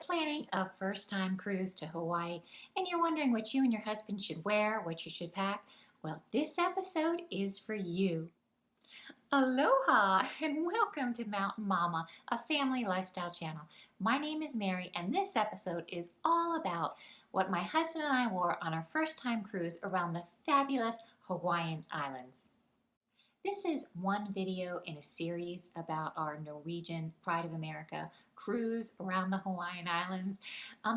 planning a first-time cruise to Hawaii and you're wondering what you and your husband should wear, what you should pack, well, this episode is for you. Aloha and welcome to Mountain Mama, a family lifestyle channel. My name is Mary and this episode is all about what my husband and I wore on our first-time cruise around the fabulous Hawaiian Islands. This is one video in a series about our Norwegian Pride of America cruise around the Hawaiian Islands.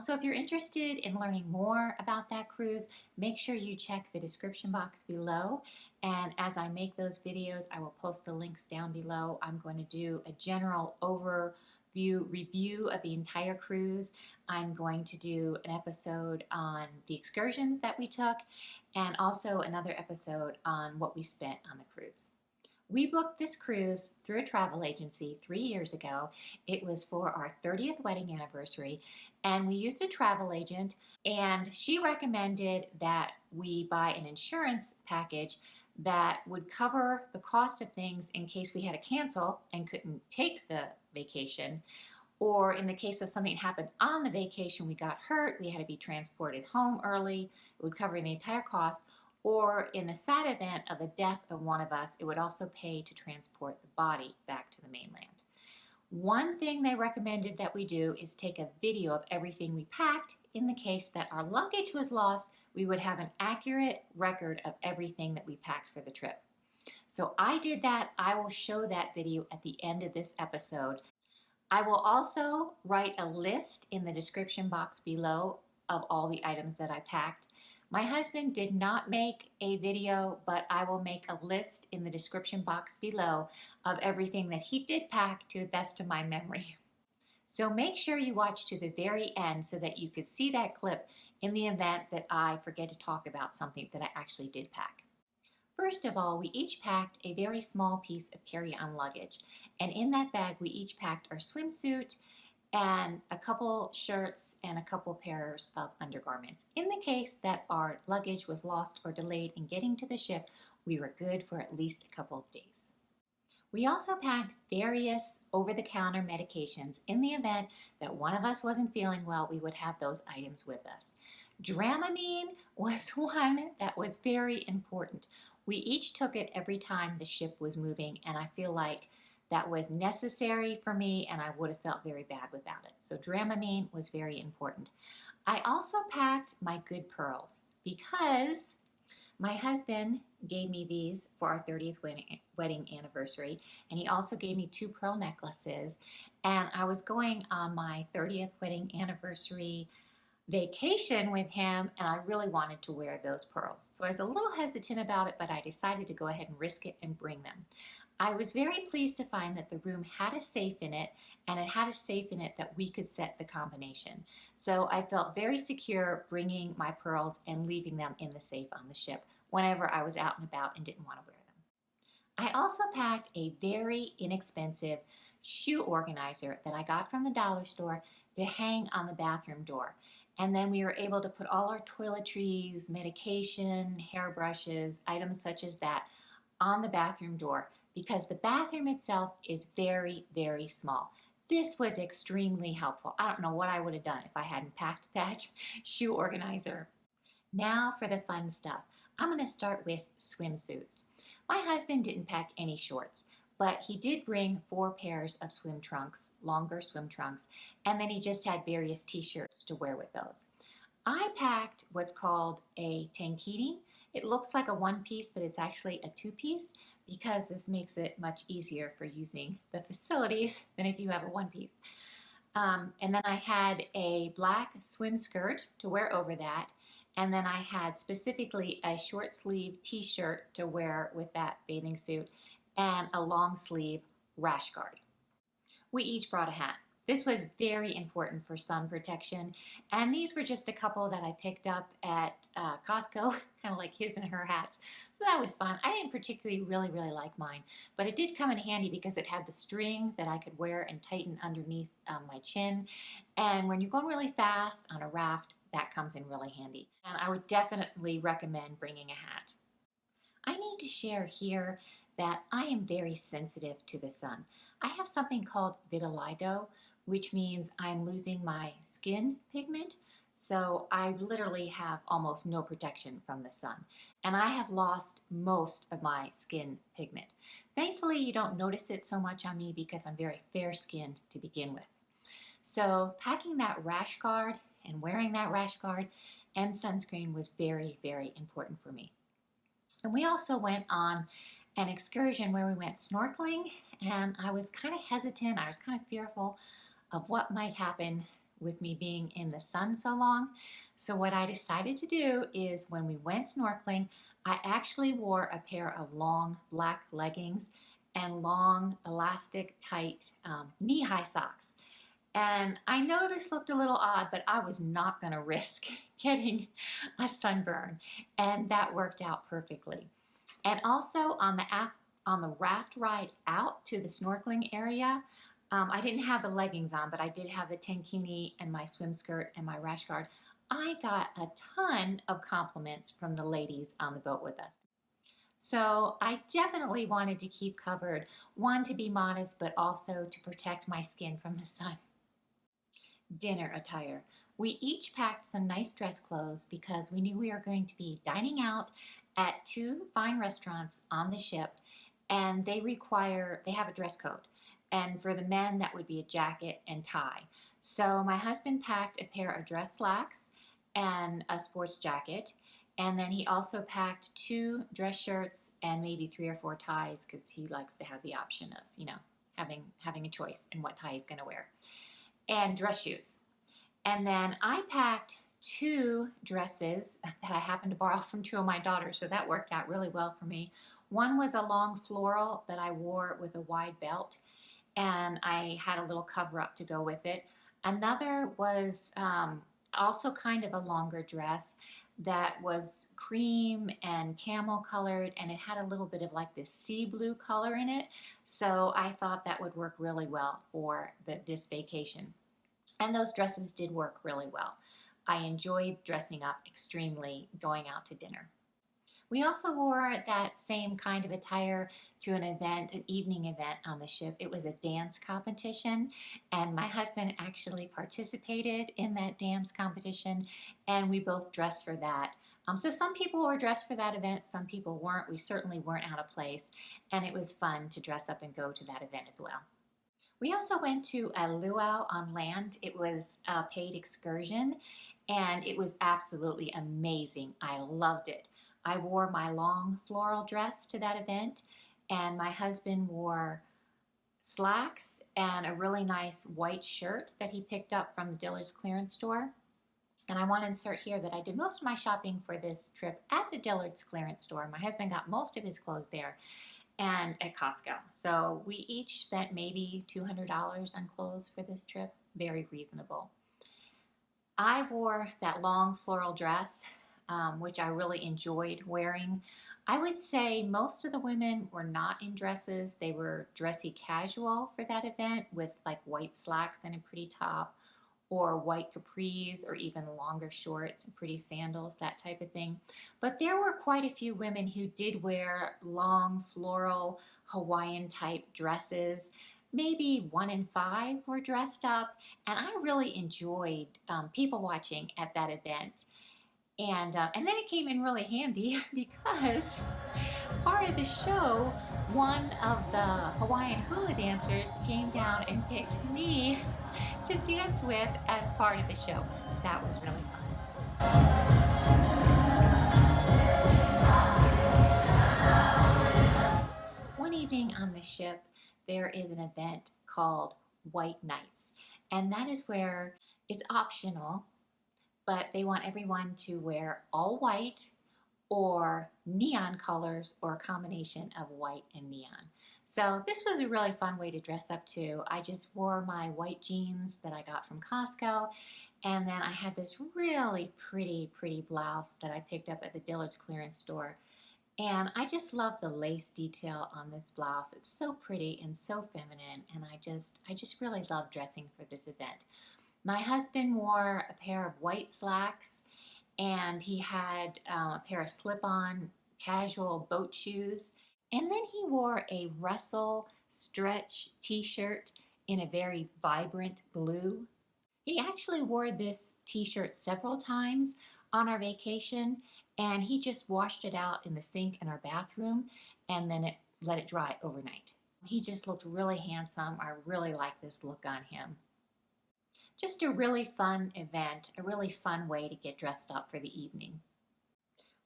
So if you're interested in learning more about that cruise, make sure you check the description box below. And as I make those videos, I will post the links down below. I'm going to do a general review of the entire cruise. I'm going to do an episode on the excursions that we took and also another episode on what we spent on the cruise. We booked this cruise through a travel agency 3 years ago. It was for our 30th wedding anniversary, and we used a travel agent, and she recommended that we buy an insurance package that would cover the cost of things in case we had to cancel and couldn't take the vacation, or in the case of something that happened on the vacation, we got hurt, we had to be transported home early, it would cover the entire cost. Or in the sad event of the death of one of us, it would also pay to transport the body back to the mainland. One thing they recommended that we do is take a video of everything we packed. In the case that our luggage was lost, we would have an accurate record of everything that we packed for the trip. So I did that. I will show that video at the end of this episode. I will also write a list in the description box below of all the items that I packed. My husband did not make a video, but I will make a list in the description box below of everything that he did pack to the best of my memory. So make sure you watch to the very end so that you could see that clip in the event that I forget to talk about something that I actually did pack. First of all, we each packed a very small piece of carry-on luggage, and in that bag we each packed our swimsuit and a couple shirts and a couple pairs of undergarments. In the case that our luggage was lost or delayed in getting to the ship, we were good for at least a couple of days. We also packed various over-the-counter medications. In the event that one of us wasn't feeling well, we would have those items with us. DRAMAMINE was one that was very important. We each took it every time the ship was moving, and I feel like that was necessary for me, and I would have felt very bad without it. So Dramamine was very important. I also packed my good pearls because my husband gave me these for our 30th wedding anniversary, and he also gave me 2 pearl necklaces, and I was going on my 30th wedding anniversary vacation with him, and I really wanted to wear those pearls. So I was a little hesitant about it, but I decided to go ahead and risk it and bring them. I was very pleased to find that the room had a safe in it, and it had a safe in it that we could set the combination. So I felt very secure bringing my pearls and leaving them in the safe on the ship whenever I was out and about and didn't want to wear them. I also packed a very inexpensive shoe organizer that I got from the dollar store to hang on the bathroom door. And then we were able to put all our toiletries, medication, hairbrushes, items such as that on the bathroom door, because the bathroom itself is very, very small. This was extremely helpful. I don't know what I would have done if I hadn't packed that shoe organizer. Now for the fun stuff. I'm going to start with swimsuits. My husband didn't pack any shorts, but he did bring 4 pairs of swim trunks, longer swim trunks, and then he just had various t-shirts to wear with those. I packed what's called a tankini. It looks like a one-piece, but it's actually a 2-piece because this makes it much easier for using the facilities than if you have a one-piece. And then I had a black swim skirt to wear over that, and then I had specifically a short sleeve t-shirt to wear with that bathing suit and a long sleeve rash guard. We each brought a hat. This was very important for sun protection, and these were just a couple that I picked up at Costco, kind of like his and her hats. So that was fun. I didn't particularly really like mine, but it did come in handy because it had the string that I could wear and tighten underneath my chin. And when you're going really fast on a raft, that comes in really handy. And I would definitely recommend bringing a hat. I need to share here that I am very sensitive to the sun. I have something called vitiligo, which means I'm losing my skin pigment. So I literally have almost no protection from the sun. And I have lost most of my skin pigment. Thankfully, you don't notice it so much on me because I'm very fair-skinned to begin with. So packing that rash guard and wearing that rash guard and sunscreen was very, very important for me. And we also went on an excursion where we went snorkeling, and I was kind of hesitant. I was kind of fearful of what might happen with me being in the sun so long. So what I decided to do is when we went snorkeling, I actually wore a pair of long black leggings and long elastic tight knee-high socks. And I know this looked a little odd, but I was not going to risk getting a sunburn, and that worked out perfectly. And also on the raft ride out to the snorkeling area, I didn't have the leggings on, but I did have the tankini and my swim skirt and my rash guard. I got a ton of compliments from the ladies on the boat with us. So I definitely wanted to keep covered, one, to be modest, but also to protect my skin from the sun. Dinner attire. We each packed some nice dress clothes because we knew we were going to be dining out at 2 fine restaurants on the ship, and they have a dress code. And for the men, that would be a jacket and tie. So my husband packed a pair of dress slacks and a sports jacket. And then he also packed 2 dress shirts and maybe 3 or 4 ties because he likes to have the option of, having a choice in what tie he's going to wear. And dress shoes. And then I packed 2 dresses that I happened to borrow from 2 of my daughters, so that worked out really well for me. One was a long floral that I wore with a wide belt, and I had a little cover up to go with it. Another was also kind of a longer dress that was cream and camel colored, and it had a little bit of like this sea blue color in it. So I thought that would work really well for this vacation. And those dresses did work really well. I enjoyed dressing up extremely going out to dinner. We also wore that same kind of attire to an evening event on the ship. It was a dance competition, and my husband actually participated in that dance competition, and we both dressed for that. So some people were dressed for that event, some people weren't. We certainly weren't out of place, and it was fun to dress up and go to that event as well. We also went to a luau on land. It was a paid excursion, and it was absolutely amazing. I loved it. I wore my long floral dress to that event, and my husband wore slacks and a really nice white shirt that he picked up from the Dillard's clearance store. And I want to insert here that I did most of my shopping for this trip at the Dillard's clearance store. My husband got most of his clothes there and at Costco. So we each spent maybe $200 on clothes for this trip. Very reasonable. I wore that long floral dress, which I really enjoyed wearing. I would say most of the women were not in dresses. They were dressy casual for that event with like white slacks and a pretty top, or white capris, or even longer shorts and pretty sandals, that type of thing. But there were quite a few women who did wear long floral Hawaiian type dresses. Maybe 1 in 5 were dressed up, and I really enjoyed people watching at that event. And then it came in really handy because part of the show, one of the Hawaiian hula dancers came down and picked me to dance with as part of the show. That was really fun. One evening on the ship, there is an event called White Nights, and that is where it's optional, but they want everyone to wear all white or neon colors, or a combination of white and neon. So this was a really fun way to dress up too. I just wore my white jeans that I got from Costco, and then I had this really pretty blouse that I picked up at the Dillard's clearance store. And I just love the lace detail on this blouse. It's so pretty and so feminine, and I just really love dressing for this event. My husband wore a pair of white slacks, and he had a pair of slip-on casual boat shoes, and then he wore a Russell stretch t-shirt in a very vibrant blue. He actually wore this t-shirt several times on our vacation, and he just washed it out in the sink in our bathroom and then let it dry overnight. He just looked really handsome. I really like this look on him. Just a really fun event, a really fun way to get dressed up for the evening.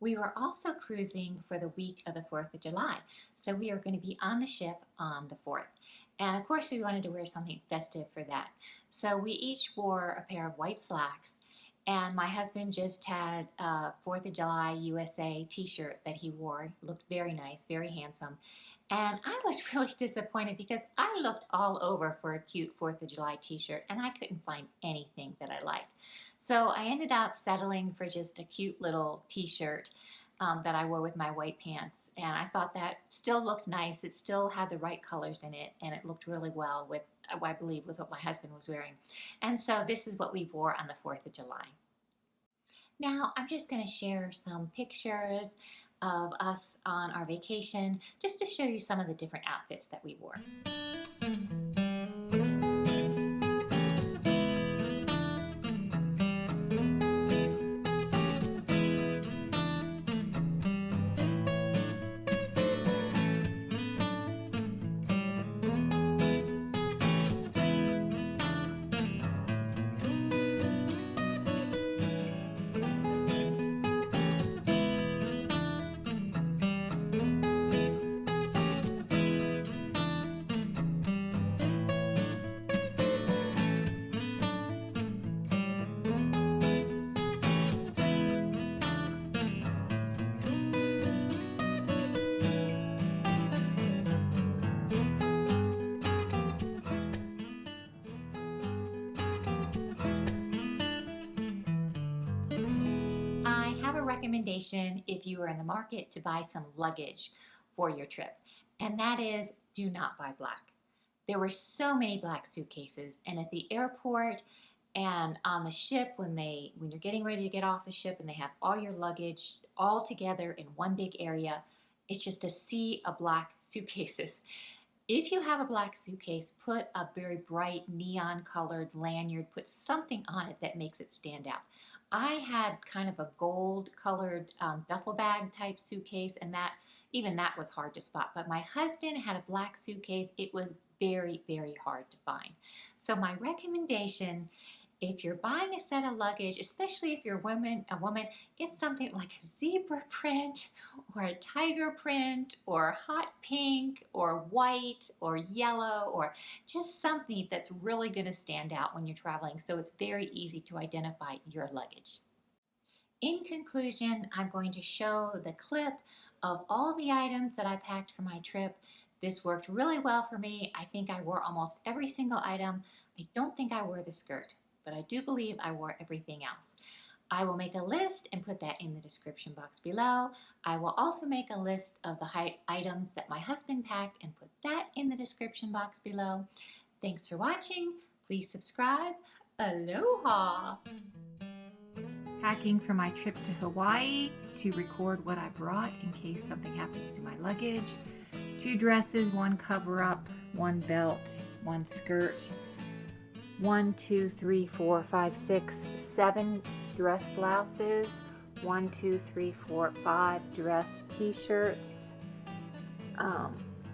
We were also cruising for the week of the 4th of July, so we are going to be on the ship on the 4th. And of course we wanted to wear something festive for that. So we each wore a pair of white slacks, and my husband just had a 4th of July USA t-shirt that he wore. It looked very nice, very handsome. And I was really disappointed because I looked all over for a cute 4th of July t-shirt and I couldn't find anything that I liked. So I ended up settling for just a cute little t-shirt that I wore with my white pants, and I thought that still looked nice. It still had the right colors in it, and it looked really well with, I believe, with what my husband was wearing. And so this is what we wore on the 4th of July. Now I'm just going to share some pictures of us on our vacation just to show you some of the different outfits that we wore. Recommendation if you are in the market to buy some luggage for your trip, and that is, do not buy black. There were so many black suitcases, and at the airport and on the ship when you're getting ready to get off the ship and they have all your luggage all together in one big area, it's just a sea of black suitcases. If you have a black suitcase, put a very bright neon colored lanyard, put something on it that makes it stand out. I had kind of a gold colored duffel bag type suitcase, and even that was hard to spot. But my husband had a black suitcase. It was very, very hard to find. So my recommendation, if you're buying a set of luggage, especially if you're a woman, get something like a zebra print or a tiger print or hot pink or white or yellow, or just something that's really going to stand out when you're traveling, so it's very easy to identify your luggage. In conclusion, I'm going to show the clip of all the items that I packed for my trip. This worked really well for me. I think I wore almost every single item. I don't think I wore the skirt, but I do believe I wore everything else. I will make a list and put that in the description box below. I will also make a list of the items that my husband packed and put that in the description box below. Thanks for watching. Please subscribe. Aloha! Packing for my trip to Hawaii to record what I brought in case something happens to my luggage. 2 dresses, 1 cover-up, 1 belt, 1 skirt. 1, 2, 3, 4, 5, 6, 7 dress blouses, 1, 2, 3, 4, 5 dress t-shirts,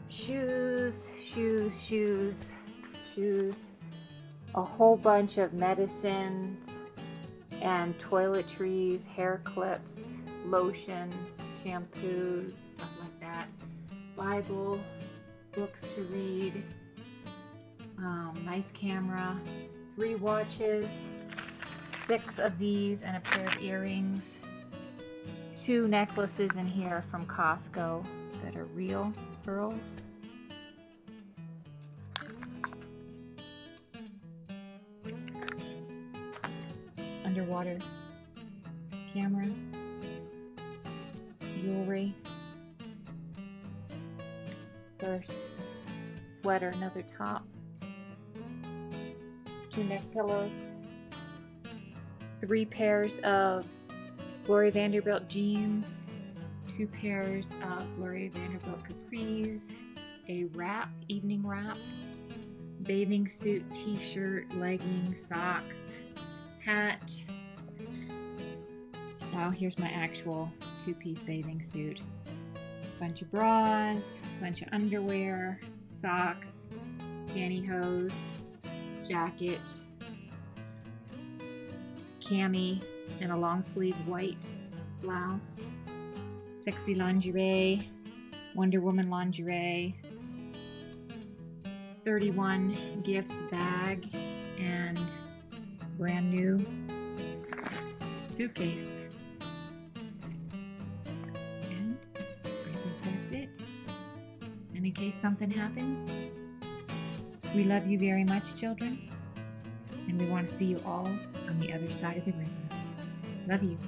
shoes, a whole bunch of medicines and toiletries, hair clips, lotion, shampoos, stuff like that, Bible, books to read, nice camera, 3 watches, 6 of these and a pair of earrings, 2 necklaces in here from Costco that are real pearls, underwater camera, jewelry, purse, sweater, another top, 2 neck pillows, 3 pairs of Gloria Vanderbilt jeans, 2 pairs of Gloria Vanderbilt capris, a wrap, evening wrap, bathing suit, t-shirt, leggings, socks, hat. Oh, here's my actual two-piece bathing suit. Bunch of bras, bunch of underwear, socks, pantyhose, jacket, cami, and a long sleeve white blouse, sexy lingerie, Wonder Woman lingerie, 31 gifts bag, and brand new suitcase. And I think that's it. And in case something happens, we love you very much, children, and we want to see you all on the other side of the river. Love you.